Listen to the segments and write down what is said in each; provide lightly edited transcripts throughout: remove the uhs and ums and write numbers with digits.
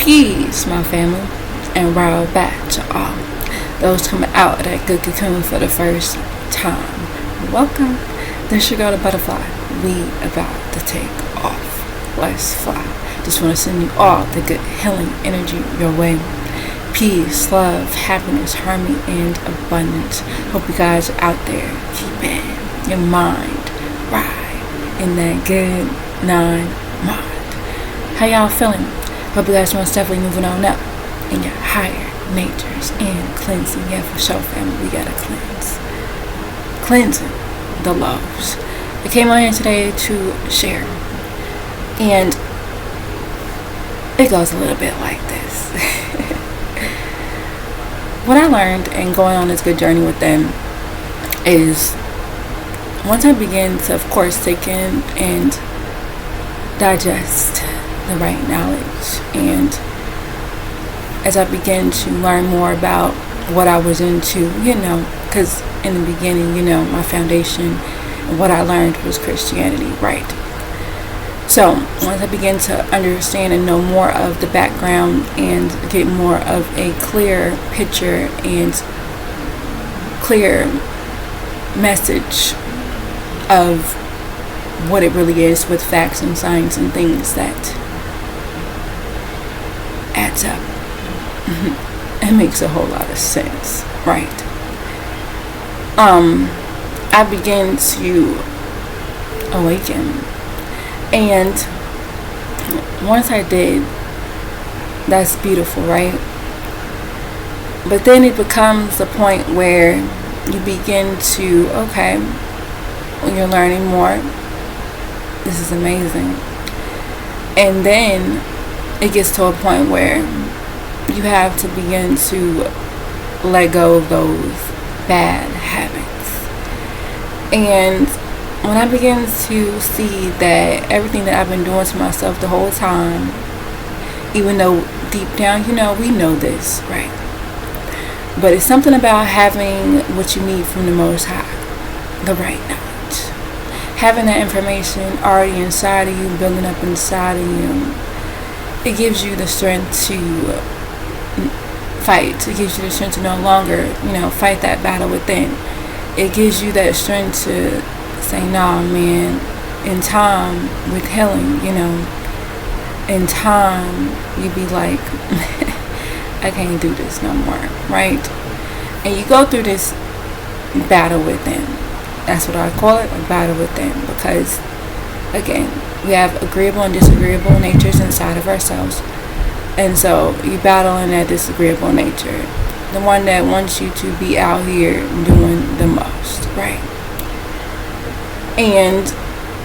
Peace, my family, and right back to all those coming out of that good cocoon for the first time. Welcome. This your girl, the butterfly. We about to take off. Let's fly. Just want to send you all the good healing energy your way. Peace, love, happiness, harmony, and abundance. Hope you guys are out there keeping your mind right in that good 9 mind. How y'all feeling? Hope you guys most definitely moving on up in your higher natures and cleansing. Yeah, for sure, family. We gotta cleanse. Cleansing the lows. I came on here today to share, and it goes a little bit like this. What I learned and going on this good journey with them is once I begin to, of course, take in and digest the right knowledge, and as I begin to learn more about what I was into, because in the beginning, my foundation and what I learned was Christianity, right? So once I begin to understand and know more of the background and get more of a clear picture and clear message of what it really is with facts and science and things that adds up, it makes a whole lot of sense, right? I began to awaken, and once I did, that's beautiful, right? But then it becomes a point where you begin to, okay, when you're learning more, this is amazing, and then it gets to a point where you have to begin to let go of those bad habits. And when I begin to see that everything that I've been doing to myself the whole time, even though deep down, we know this, right? But it's something about having what you need from the Most High, the right knowledge. Having that information already inside of you, building up inside of you, it gives you the strength to fight. It gives you the strength to no longer, fight that battle within. It gives you that strength to say, nah, man, in time with healing, in time, you be like, I can't do this no more, right? And you go through this battle within. That's what I call it, a battle within, because, again, we have agreeable and disagreeable natures inside of ourselves. And so you battle in that disagreeable nature, the one that wants you to be out here doing the most, right? And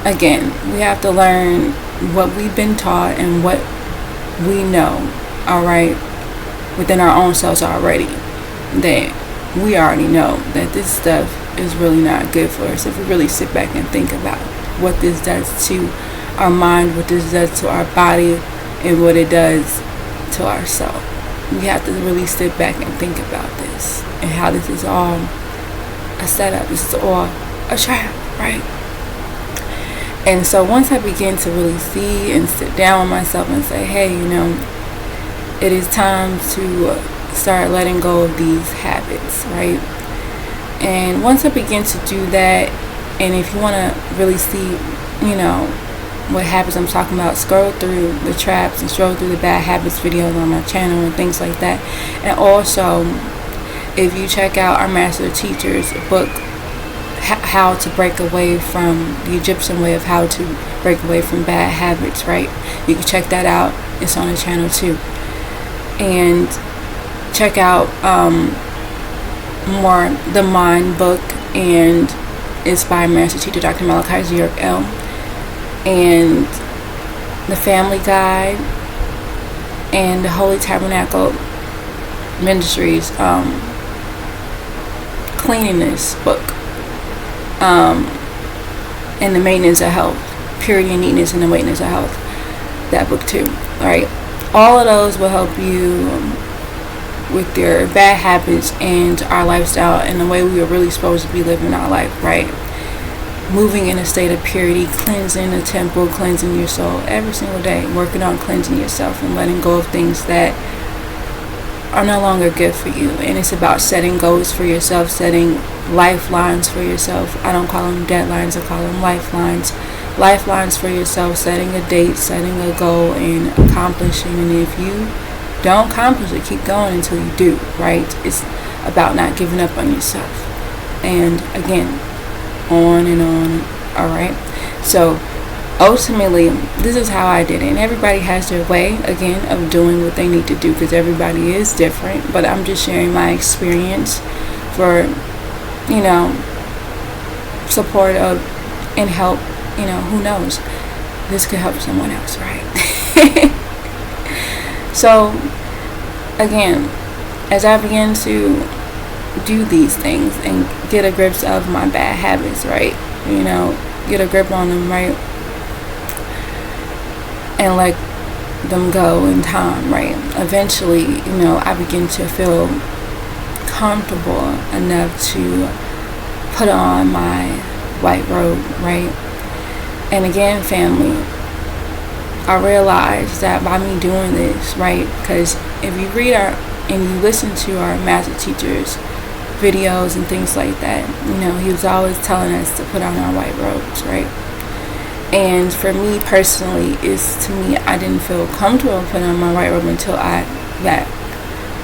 again, we have to learn what we've been taught and what we know, all right, within our own selves already, that we already know that this stuff is really not good for us if we really sit back and think about what this does to our mind, what this does to our body, and what it does to our soul. We have to really sit back and think about this and how this is all a setup. This is all a trap, right? And so once I begin to really see and sit down with myself and say, hey, it is time to start letting go of these habits, right? And once I begin to do that, and if you want to really see, what happens, I'm talking about, scroll through the traps and scroll through the bad habits videos on my channel and things like that. And also, if you check out our master teacher's book, How to Break Away from the Egyptian Way of How to Break Away from Bad Habits, right? You can check that out. It's on the channel too. And check out more the Mind book, and it's by master teacher Dr. Malachi L. And the Family Guide and the Holy Tabernacle Ministries cleanliness book, and the Maintenance of Health, Purity and Neatness and the Maintenance of Health, that book too, right? All of those will help you with your bad habits and our lifestyle and the way we are really supposed to be living our life, right? moving in a state of purity, cleansing the temple, cleansing your soul every single day, working on cleansing yourself and letting go of things that are no longer good for you. And it's about setting goals for yourself, setting lifelines for yourself. I don't call them deadlines, I call them lifelines. Lifelines for yourself, setting a date, setting a goal, and accomplishing. And if you don't accomplish it, keep going until you do, right? It's about not giving up on yourself. And again, on and on. All right, so ultimately this is how I did it, and everybody has their way again of doing what they need to do, because everybody is different. But I'm just sharing my experience for, you know, support of and help. You know, who knows, this could help someone else, right? So again, as I begin to do these things and get a grip of my bad habits, right? You know, get a grip on them, right? And let them go in time, right? Eventually, you know, I begin to feel comfortable enough to put on my white robe, right? And again, family, I realized that by me doing this, right? Because if you read and you listen to our master teachers videos and things like that, you know, he was always telling us to put on our white robes, right? And for me personally, I didn't feel comfortable putting on my white robe until I got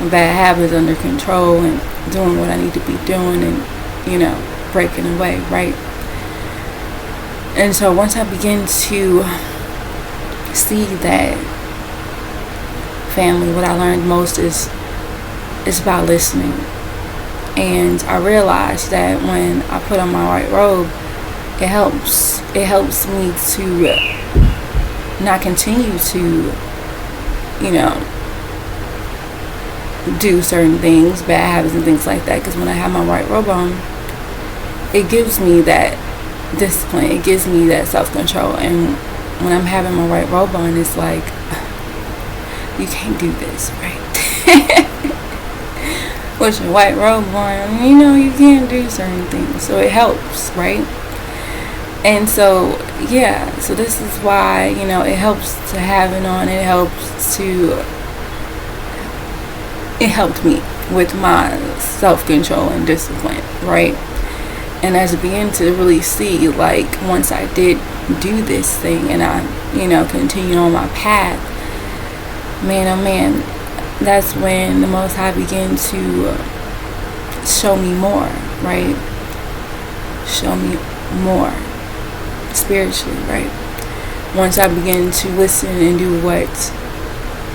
my bad habits under control and doing what I need to be doing and, you know, breaking away, right? And so once I begin to see that, family, what I learned most is about listening. And I realized that when I put on my white robe, it helps me to not continue to, you know, do certain things, bad habits and things like that. Because when I have my white robe on, it gives me that discipline, it gives me that self-control. And when I'm having my white robe on, it's like, you can't do this, right? With your white robe on, you know, you can't do certain things. So it helps, right? And so, yeah, so this is why, you know, it helps to have it on. It helped me with my self-control and discipline, right? And as I began to really see, like, once I did do this thing and I, you know, continued on my path, man, oh man, that's when the Most High began to show me more, right? Show me more spiritually, right? Once I began to listen and do what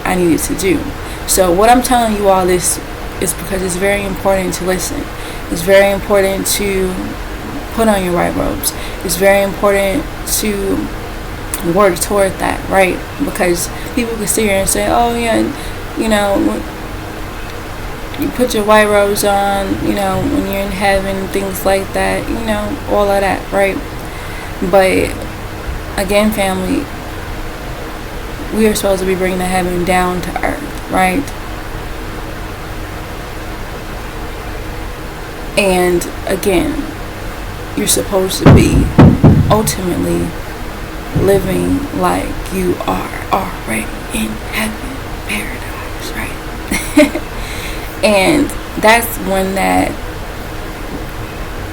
I needed to do. So what I'm telling you all this is because it's very important to listen. It's very important to put on your white robes. It's very important to work toward that, right? Because people can sit here and say, oh yeah, you know, you put your white robes on, you know, when you're in heaven, things like that, you know, all of that, right? But again, family, we are supposed to be bringing the heaven down to earth, right? And again, you're supposed to be ultimately living like you are already in heaven, paradise, right? And that's when that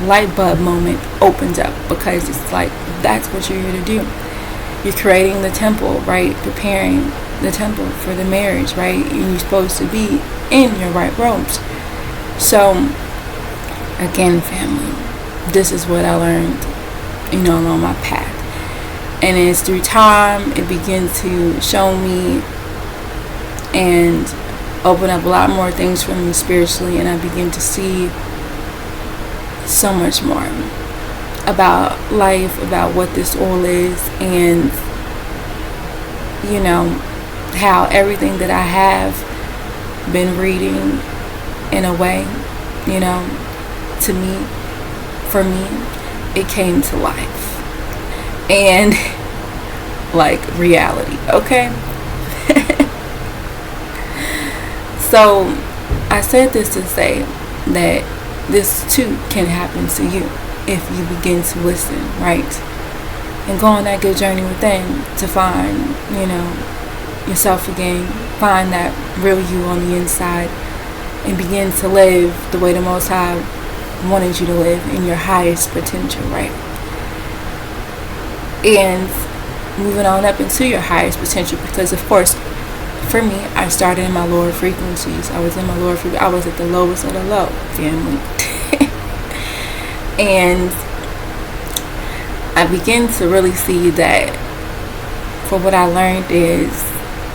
light bulb moment opens up, because it's like, that's what you're here to do. You're creating the temple, right? Preparing the temple for the marriage, right? And you're supposed to be in your white robes. So again, family, this is what I learned, you know, along my path. And it's through time, it begins to show me and open up a lot more things for me spiritually, and I begin to see so much more about life, about what this all is, and, you know, how everything that I have been reading, in a way, you know, to me, for me, it came to life and like reality, okay? So I said this to say that this too can happen to you, if you begin to listen, right? And go on that good journey within to find, yourself again, find that real you on the inside, and begin to live the way the Most High wanted you to live in your highest potential, right? And moving on up into your highest potential, because of course, for me, I started in my lower frequencies. I was in my lower frequency. I was at the lowest of the low, family. And I began to really see that for what I learned is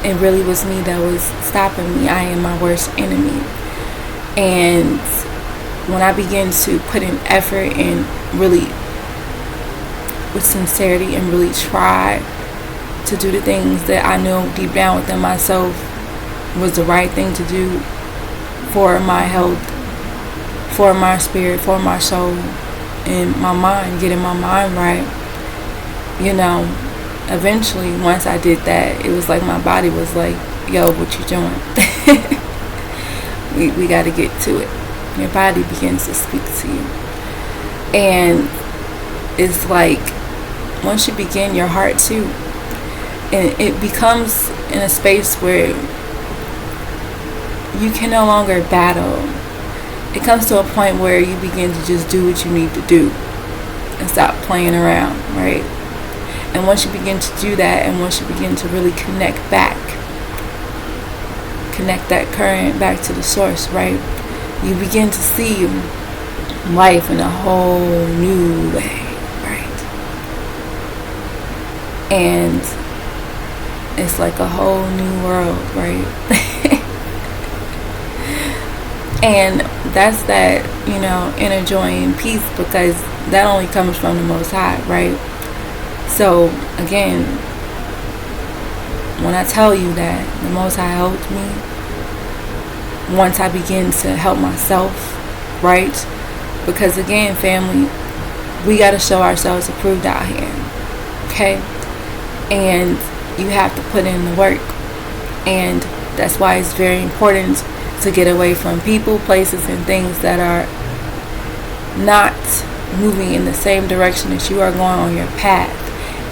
it really was me that was stopping me. I am my worst enemy. And when I began to put in effort and really with sincerity and really try to do the things that I know deep down within myself was the right thing to do for my health, for my spirit, for my soul, and my mind, getting my mind right, eventually once I did that, it was like my body was like, yo, what you doing? we got to get to it. Your body begins to speak to you. And it's like, once you begin, your heart too. And it becomes in a space where you can no longer battle. It comes to a point where you begin to just do what you need to do and stop playing around, right? And once you begin to do that, and once you begin to really connect that current back to the source, right? You begin to see life in a whole new way, right? And it's like a whole new world, right? And that's that, inner joy and peace, because that only comes from the Most High, right? So again, when I tell you that the Most High helped me, once I begin to help myself, right? Because again, family, we got to show ourselves approved out here, okay? And you have to put in the work. And that's why it's very important to get away from people, places, and things that are not moving in the same direction that you are going on your path.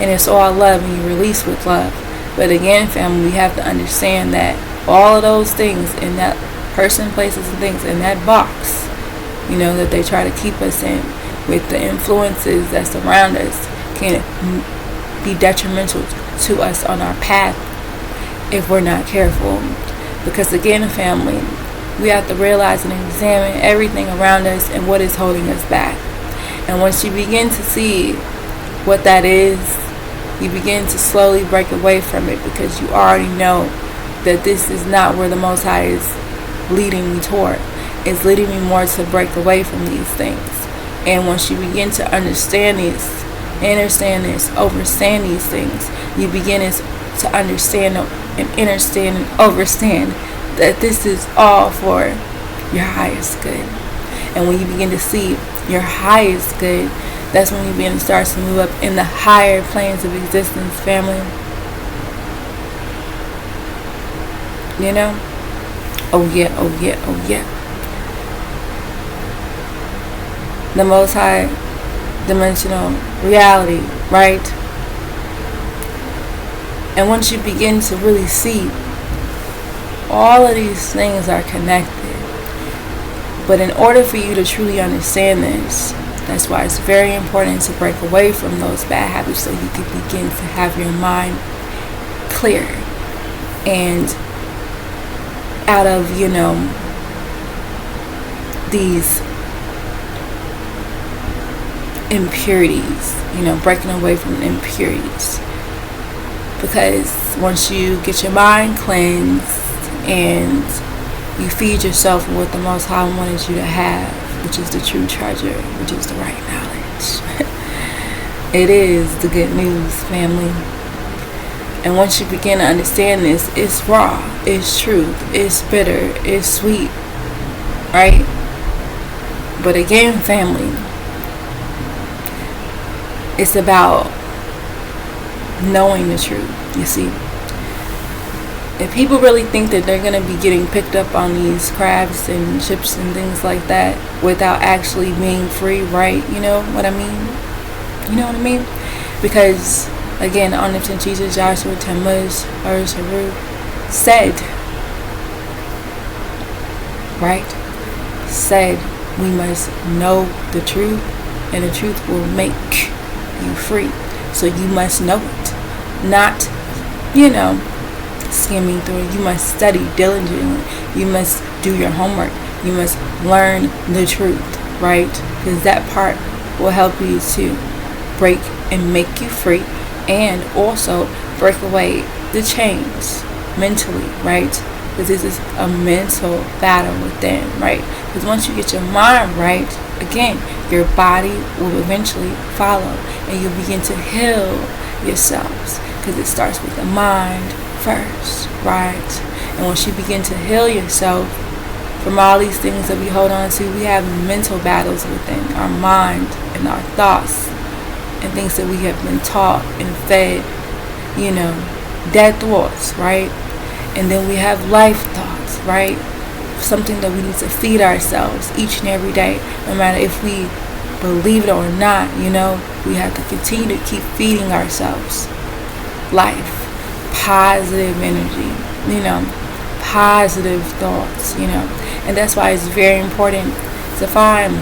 And it's all love, and you release with love. But again, family, we have to understand that all of those things in that person, places, and things in that box, that they try to keep us in, with the influences that surround us, can be detrimental to us on our path if we're not careful. Because again, family, we have to realize and examine everything around us and what is holding us back. And once you begin to see what that is, you begin to slowly break away from it, because you already know that this is not where the Most High is leading me toward. It's leading me more to break away from these things. And once you begin to understand these, overstand these things, you begin to understand and understand and overstand that this is all for your highest good. And when you begin to see your highest good, that's when you begin to start to move up in the higher planes of existence, family. Oh yeah, oh yeah, oh yeah. The Most High dimensional reality, right? And once you begin to really see, all of these things are connected. But in order for you to truly understand this, that's why it's very important to break away from those bad habits, so you can begin to have your mind clear and out of, these impurities, breaking away from impurities. Because once you get your mind cleansed and you feed yourself with what the Most High wanted you to have, which is the true treasure, which is the right knowledge. It is the good news, family. And once you begin to understand this, it's raw, it's truth, it's bitter, it's sweet, right? But again, family, it's about knowing the truth, you see. If people really think that they're going to be getting picked up on these crabs and ships and things like that without actually being free, right? You know what I mean? You know what I mean? Because, again, omnipotent Jesus, Joshua, Tammuz, Urs, Haru, said, right? Said, we must know the truth, and the truth will make you free. So you must know it. Not, skimming through it. You must study diligently. You must do your homework. You must learn the truth, right? Because that part will help you to break and make you free, and also break away the chains mentally, right? Because this is a mental battle within, right? Because once you get your mind right, again, your body will eventually follow, and you'll begin to heal yourselves, because it starts with the mind first, right? And once you begin to heal yourself from all these things that we hold on to, we have mental battles within our mind and our thoughts and things that we have been taught and fed, dead thoughts, right? And then we have life thoughts, right? Something that we need to feed ourselves each and every day, no matter if we believe it or not. We have to continue to keep feeding ourselves life, positive energy, positive thoughts, and that's why it's very important to find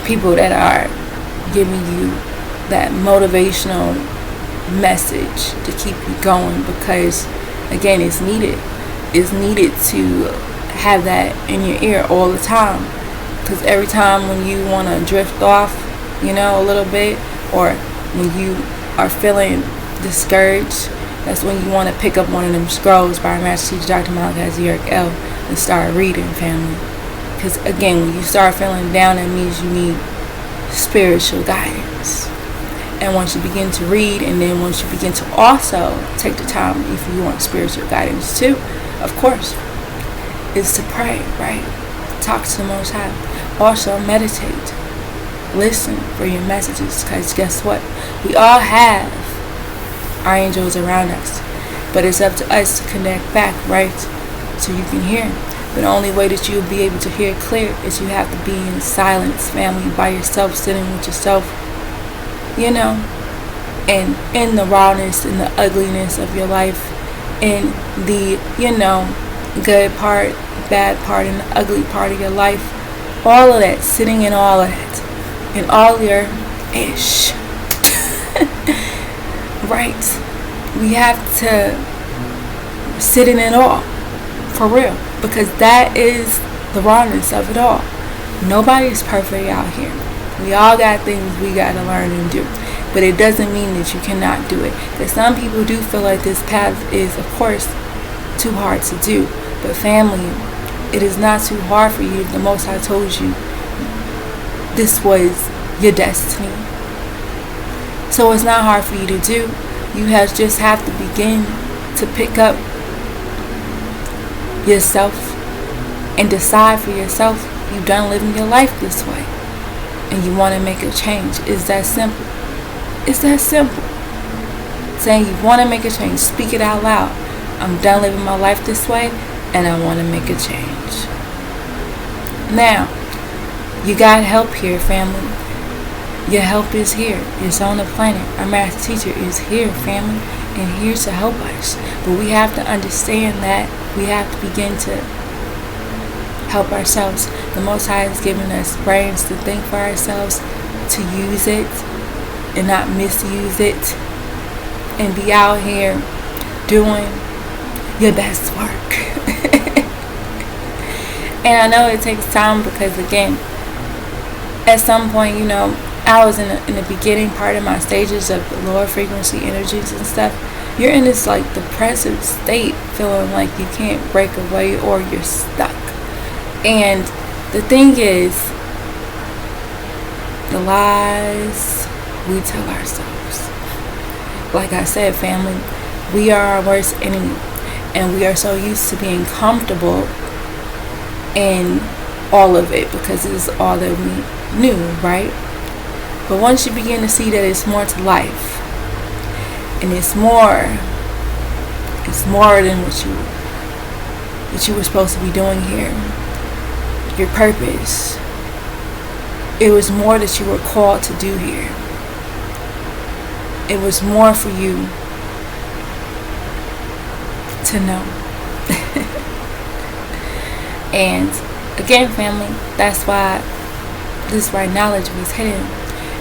people that are giving you that motivational message to keep you going, because again, it's needed to have that in your ear all the time, because every time when you want to drift off a little bit, or when you are feeling discouraged, that's when you want to pick up one of them scrolls by our Master Teacher Dr. Malachi L. and start reading, family. Because again, when you start feeling down, that means you need spiritual guidance. And once you begin to read, and then once you begin to also take the time, if you want spiritual guidance too, of course, is to pray, right? Talk to the Most High. Also meditate. Listen for your messages, because guess what? We all have our angels around us, but it's up to us to connect back, right? So you can hear. But the only way that you'll be able to hear clear is you have to be in silence, family, by yourself, sitting with yourself, and in the rawness and the ugliness of your life, in the, good part, bad part, and the ugly part of your life, all of that, sitting in all of that, in all your ish. Right? We have to sit in it all, for real, because that is the rawness of it all. Nobody's perfect out here. We all got things we got to learn and do, but it doesn't mean that you cannot do it. Because some people do feel like this path is, of course, too hard to do, but family, it is not too hard for you. The Most High told you this was your destiny. So it's not hard for you to do. You just have to begin to pick up yourself and decide for yourself you're done living your life this way and you want to make a change. It's that simple. It's that simple. Saying you want to make a change. Speak it out loud. I'm done living my life this way and I want to make a change. Now, you got help here, family. Your help is here. It's on the planet. Our Master Teacher is here, family, and here to help us. But we have to understand that we have to begin to help ourselves. The Most High has given us brains to think for ourselves, to use it and not misuse it, and be out here doing your best work. And I know it takes time because, again, at some point, I was in the beginning part of my stages of the lower frequency energies and stuff. You're in this like depressive state, feeling like you can't break away or you're stuck. And the thing is, the lies we tell ourselves. Like I said, family, we are our worst enemy, and we are so used to being comfortable in all of it because it's all that we knew, right? But once you begin to see that it's more to life, and it's more than what you that you were supposed to be doing here, your purpose. It was more that you were called to do here. It was more for you to know. And again, family, that's why this right knowledge was hidden.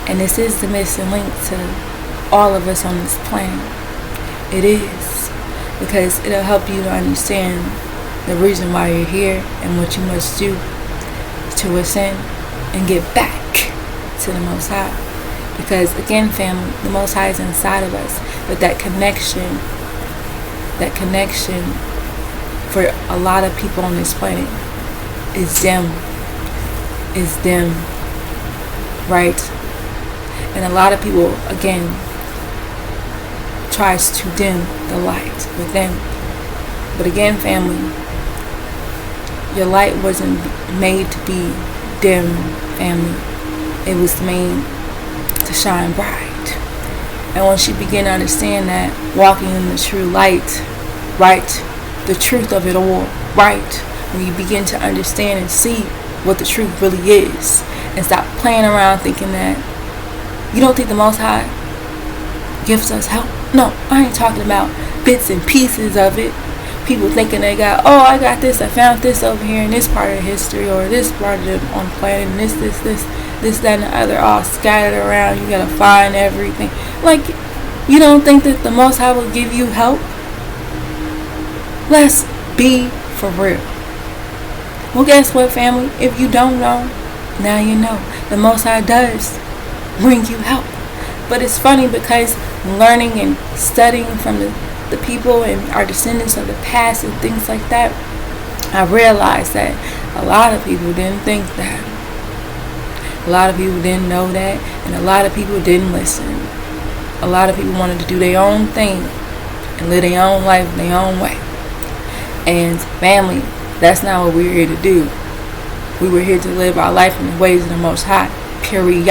And this is the missing link to all of us on this planet. It is. Because it'll help you to understand the reason why you're here and what you must do to ascend and get back to the Most High. Because again, family, the Most High is inside of us. But that connection for a lot of people on this planet is dim. Right? And a lot of people, again, tries to dim the light within. But again, family, your light wasn't made to be dim, family. It was made to shine bright. And once you begin to understand that, walking in the true light, right, the truth of it all, right, when you begin to understand and see what the truth really is, and stop playing around thinking that you don't think the Most High gives us help. No, I ain't talking about bits and pieces of it. People thinking they got, oh, I got this, I found this over here in this part of history, or this part of the on the planet, and this, that, and the other, all scattered around. You gotta find everything. Like, you don't think that the Most High will give you help? Let's be for real. Well, guess what, family? If you don't know, now you know. The Most High does bring you help. But it's funny because learning and studying from the people and our descendants of the past and things like that, I realized that a lot of people didn't think that. A lot of people didn't know that, and a lot of people didn't listen. A lot of people wanted to do their own thing and live their own life their own way. And family, that's not what we were here to do. We were here to live our life in the ways of the Most High, period.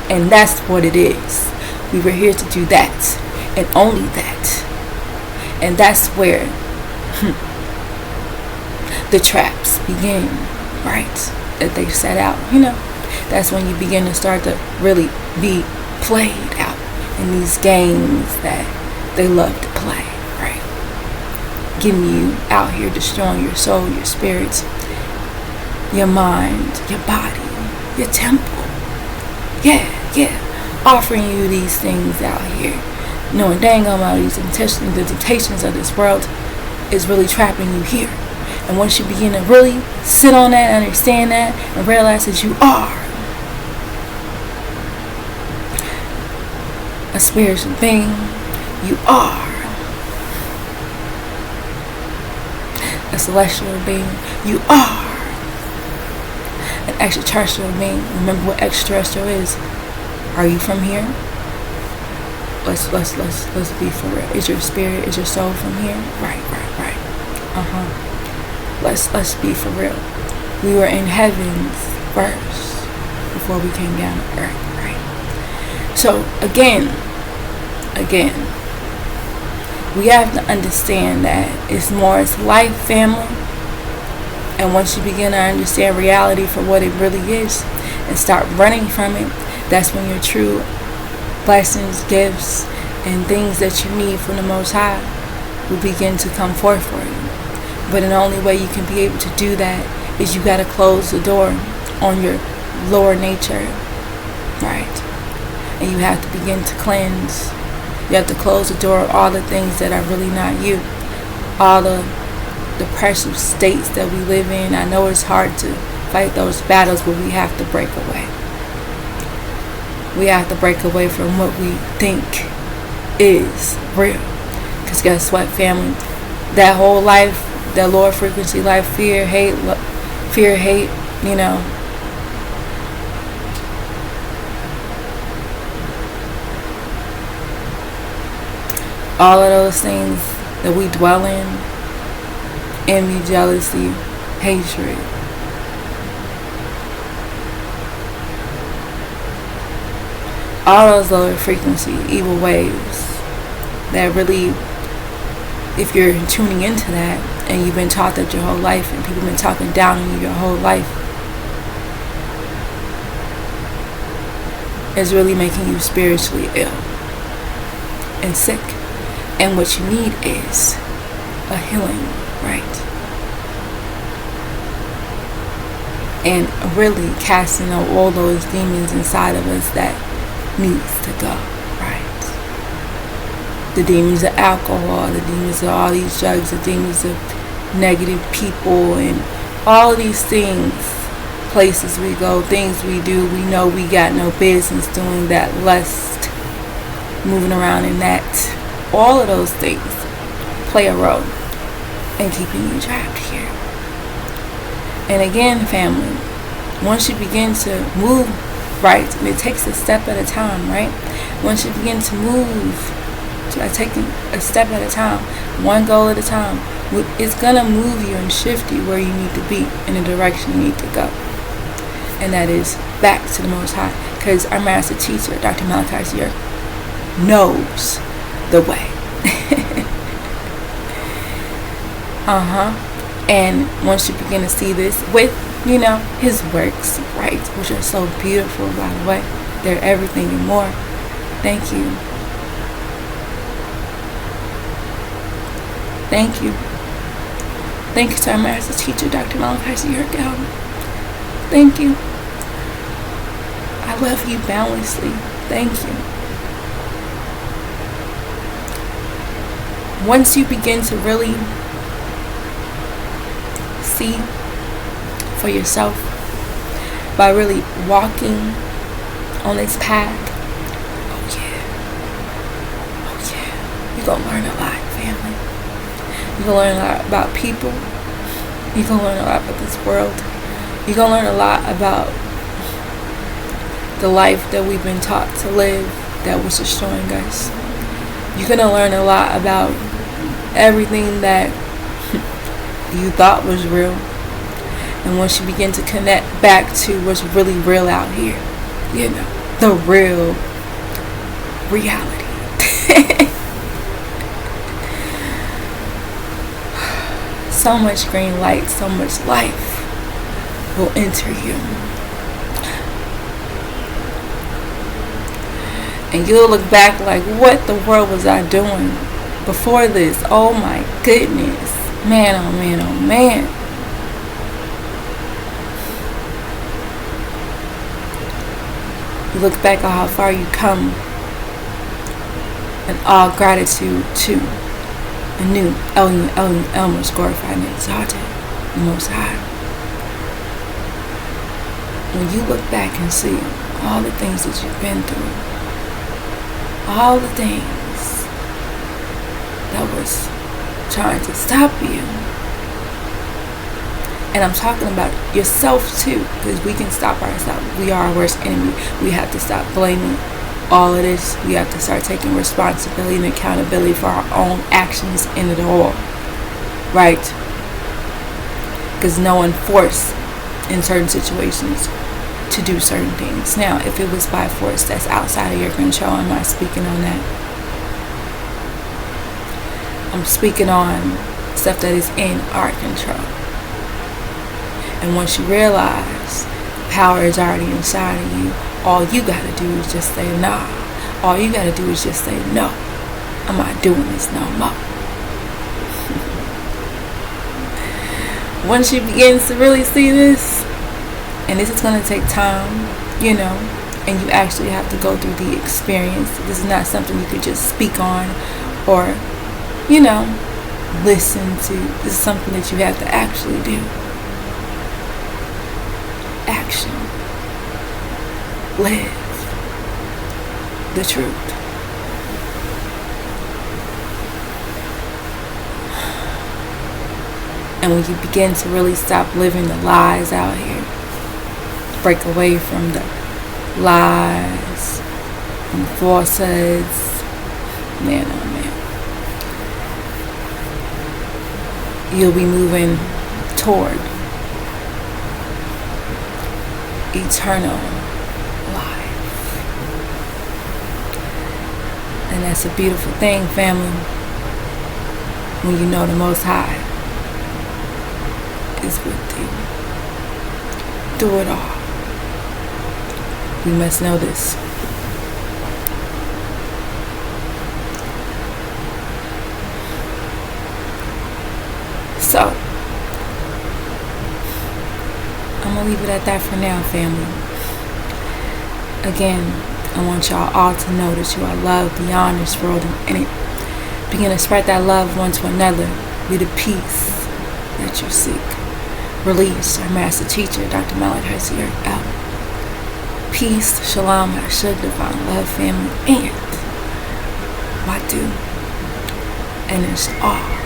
And that's what it is. We were here to do that, and only that. And that's where the traps begin, right? That they set out, That's when you begin to start to really be played out in these games that they love to play, right? Getting you out here, destroying your soul, your spirits, your mind, your body, your temple. Yeah. Offering you these things out here. Knowing dang on all these temptations of this world is really trapping you here. And once you begin to really sit on that, understand that, and realize that you are a spiritual being, you are a celestial being, you are an extraterrestrial being. Remember what extraterrestrial is. Are you from here? Let's be for real. Is your spirit, is your soul from here? Right. Let's be for real. We were in heavens first before we came down to earth, right? So again, we have to understand that it's more as life, family. And once you begin to understand reality for what it really is and start running from it, that's when your true blessings, gifts, and things that you need from the Most High will begin to come forth for you. But the only way you can be able to do that is you got to close the door on your lower nature, right? And you have to begin to cleanse. You have to close the door of all the things that are really not you. All the depressive states that we live in. I know it's hard to fight those battles, but we have to break away. We have to break away from what we think is real. Because guess what, family? That whole life, that lower frequency life, fear, hate, all of those things that we dwell in, envy, jealousy, hatred, all those lower frequency evil waves that really, if you're tuning into that and you've been taught that your whole life, and people have been talking down on you your whole life, is really making you spiritually ill and sick. And what you need is a healing, right? And really casting out all those demons inside of us that needs to go, right? The demons of alcohol, the demons of all these drugs, the demons of negative people, and all of these things, places we go, things we do, we know we got no business doing, that lust, moving around in that. All of those things play a role in keeping you trapped here. And again, family, once you begin to move right, and it takes a step at a time, right? Once you begin to move, taking a step at a time, one goal at a time, it's gonna move you and shift you where you need to be, in the direction you need to go. And that is back to the Most High. Because our master teacher, Dr. Malachi, knows the way. And once you begin to see this with, his works, right, which are so beautiful, by the way, they're everything and more. Thank you. Thank you. Thank you to our master teacher, Dr. Malachi. Thank you. I love you boundlessly. Thank you. Once you begin to really see for yourself, by really walking on this path, you're going to learn a lot, family. You're going to learn a lot about people. You're going to learn a lot about this world. You're going to learn a lot about the life that we've been taught to live that was destroying us. You're going to learn a lot about everything that you thought was real. And once you begin to connect back to what's really real out here, the real reality. So much green light, so much life will enter you. And you'll look back like, what the world was I doing before this? Oh my goodness. Man, oh man, oh man. You look back on how far you come, and all gratitude to the new Elmer's glorified and exalted, the Most High. When you look back and see all the things that you've been through, all the things that was trying to stop you, and I'm talking about yourself too, because we can stop ourselves. We are our worst enemy. We have to stop blaming all of this. We have to start taking responsibility and accountability for our own actions in it all, right? Because no one forced in certain situations to do certain things. Now, if it was by force, that's outside of your control. I'm not speaking on that. I'm speaking on stuff that is in our control. And once you realize power is already inside of you, all you gotta do is just say nah. All you gotta do is just say no. I'm not doing this no more. Once you begin to really see this, and this is gonna take time, and you actually have to go through the experience. This is not something you could just speak on or, listen to. This is something that you have to actually do. Action. Live the truth. And when you begin to really stop living the lies out here, break away from the lies and falsehoods, man, oh man, you'll be moving toward eternal life. And that's a beautiful thing, family, when you know the Most High is with thee. Through it all. We must know this. So, I'm going to leave it at that for now, family. Again, I want y'all all to know that you are loved beyond this world, and begin to spread that love one to another. Be the peace that you seek. Release our master teacher, Dr. Malachi out. Peace, shalom, Asha, divine love, family, and Wadu. And it's all.